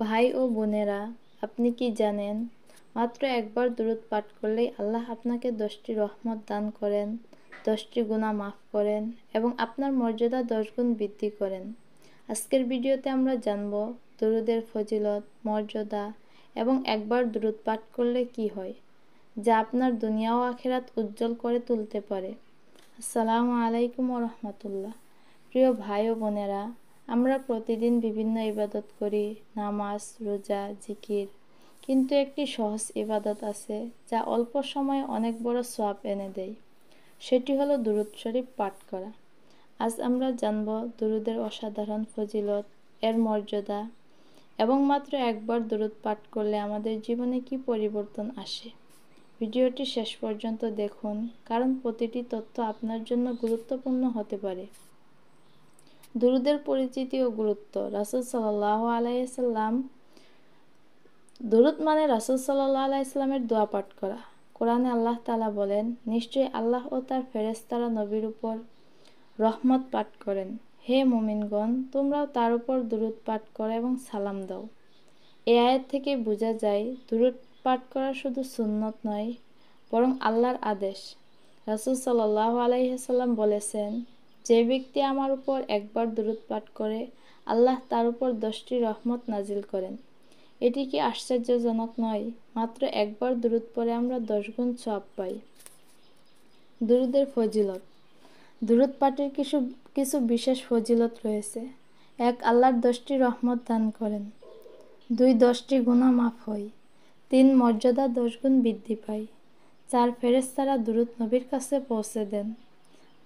ভাই ও বোনেরা, আপনি কি জানেন মাত্র একবার দুরূদ পাঠ করলেই আল্লাহ আপনাকে 10টি রহমত দান করেন, 10টি গুনাহ মাফ করেন এবং আপনার মর্যাদা 10 গুণ বৃদ্ধি করেন। আজকের ভিডিওতে আমরা জানব দুরূদের ফজিলত, মর্যাদা এবং একবার দুরূদ পাঠ করলে কি হয়, যা আপনার দুনিয়া ও আখিরাত উজ্জ্বল করে তুলতে পারে। আসসালামু আলাইকুম ওয়া রাহমাতুল্লাহ। প্রিয় ভাই ও বোনেরা, আমরা প্রতিদিন বিভিন্ন ইবাদত করি, নামাজ, রোজা, জিকির, কিন্তু একটি সহজ ইবাদত আছে যা অল্প সময়ে অনেক বড় সওয়াব এনে দেয়। সেটি হলো দুরূদ শরীফ পাঠ করা। আজ আমরা জানব দুরূদের অসাধারণ ফজিলত, এর মর্যাদা এবং মাত্র একবার দুরূদ পাঠ করলে আমাদের জীবনে কি পরিবর্তন আসে। ভিডিওটি শেষ পর্যন্ত দেখুন, কারণ প্রতিটি তথ্য আপনার জন্য গুরুত্বপূর্ণ হতে পারে। দুরূদের পরিচিতি ও গুরুত্ব। রাসূল সাল্লাল্লাহু আলাইহি সাল্লাম। দুরূদ মানে রাসূল সাল্লাল্লাহু আলাইহি সাল্লামের দোয়া পাঠ করা। কোরআনে আল্লাহ তাআলা বলেন, নিশ্চয়ই আল্লাহ ও তার ফেরেশতারা নবীর উপর রহমত পাঠ করেন। হে মুমিনগণ, তোমরাও তার উপর দুরূদ পাঠ করো এবং সালাম দাও। এই আয়াত থেকে বোঝা যায় দুরূদ পাঠ করা শুধু সুন্নত নয়, বরং আল্লাহর আদেশ। রাসূল সাল্লাল্লাহু আলাইহি সাল্লাম বলেছেন, যে ব্যক্তি আমার উপর একবার দুরূদ পাঠ করে, আল্লাহ তার উপর 10টি রহমত নাজিল করেন। এটি কি আশ্চর্যজনক নয়? মাত্র একবার দুরূদ পড়ে আমরা 10 গুণ সওয়াব পাই। দুরূদের ফজিলত। দুরূদ পাঠের কিছু বিশেষ ফজিলত রয়েছে। 1. আল্লাহর 10টি রহমত দান করেন। 2. 10টি গুনাহ মাফ হয়। 3. মর্যাদা 10 গুণ বৃদ্ধি পায়। 4. ফেরেশতারা দুরূদ নবীর কাছে পৌঁছে দেন।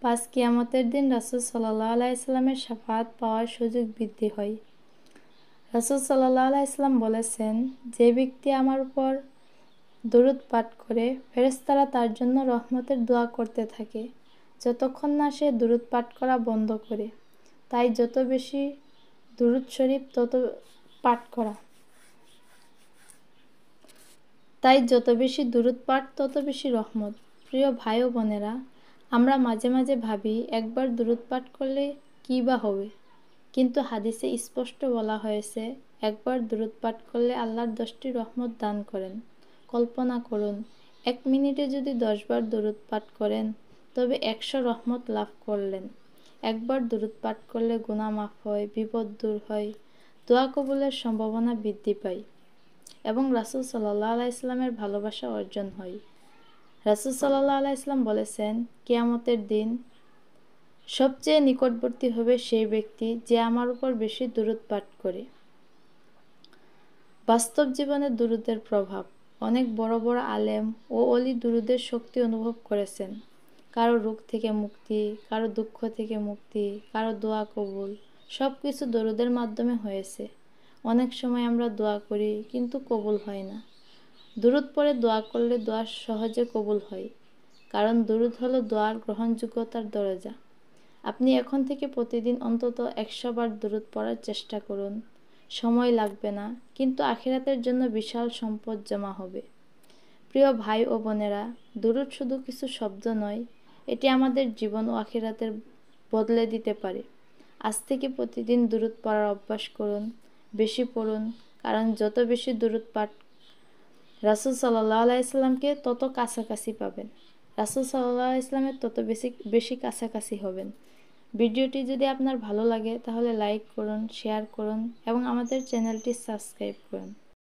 5. কিয়ামতের দিন রাসূল সাল্লাল্লাহু আলাইহি সাল্লামের শাফাআত পাওয়ার সুযোগ বৃদ্ধি হয়। রাসূল সাল্লাল্লাহু আলাইহি সাল্লাম বলেছেন, যে ব্যক্তি আমার উপর দুরূদ পাঠ করে, ফেরেশতারা তার জন্য রহমতের দোয়া করতে থাকে যতক্ষণ না সে দুরূদ পাঠ করা বন্ধ করে। তাই যত বেশি দুরূদ শরীফ পাঠ তত বেশি রহমত। প্রিয় ভাই ও বোনেরা, আমরা মাঝে মাঝে ভাবি একবার দুরূদ পাঠ করলে কী বা হবে, কিন্তু হাদিসে স্পষ্ট বলা হয়েছে একবার দুরূদ পাঠ করলে আল্লাহর 10টি রহমত দান করেন। কল্পনা করুন, 1 মিনিটে যদি 10 বার দুরূদ পাঠ করেন তবে 100 রহমত লাভ করলেন। একবার দুরূদ পাঠ করলে গুনাহ মাফ হয়, বিপদ দূর হয়, দোয়া কবুলের সম্ভাবনা বৃদ্ধি পায় এবং রাসূল সাল্লাল্লাহু আলাইহি সাল্লামের ভালোবাসা অর্জন হয়। রাসূল সাল্লাল্লাহু আলাইহি সাল্লাম বলেছেন, কিয়ামতের দিন সবচেয়ে নিকটবর্তী হবে সেই ব্যক্তি যে আমার উপর বেশি দুরূদ পাঠ করে। বাস্তব জীবনে দুরূদের প্রভাব। অনেক বড় বড় আলেম ও অলি দুরূদের শক্তি অনুভব করেছেন। কারো রোগ থেকে মুক্তি, কারো দুঃখ থেকে মুক্তি, কারো দোয়া কবুল, সব কিছু দরুদের মাধ্যমে হয়েছে। অনেক সময় আমরা দোয়া করি কিন্তু কবুল হয় না। দুরূদ পড়ে দোয়া করলে দোয়া সহজে কবুল হয়, কারণ দুরূদ হলো দোয়ার গ্রহণযোগ্যতার দরজা। আপনি এখন থেকে প্রতিদিন অন্তত 100 বার দুরূদ পড়ার চেষ্টা করুন। সময় লাগবে না, কিন্তু আখিরাতের জন্য বিশাল সম্পদ জমা হবে। প্রিয় ভাই ও বোনেরা, দুরূদ শুধু কিছু শব্দ নয়, এটি আমাদের জীবন ও আখিরাতের বদলে দিতে পারে। আজ থেকে প্রতিদিন দুরূদ পড়ার অভ্যাস করুন, বেশি পড়ুন, কারণ যত বেশি দুরূদ পাঠ রাসূল সাল্লাল্লাহু আলাইহি সাল্লামকে তত কাছাকাছি পাবেন। রাসূল সাল্লাল্লাহু আলাইহি সাল্লামের তত বেশি কাছাকাছি হবেন। ভিডিওটি যদি আপনার ভালো লাগে তাহলে লাইক করুন, শেয়ার করুন এবং আমাদের চ্যানেলটি সাবস্ক্রাইব করুন।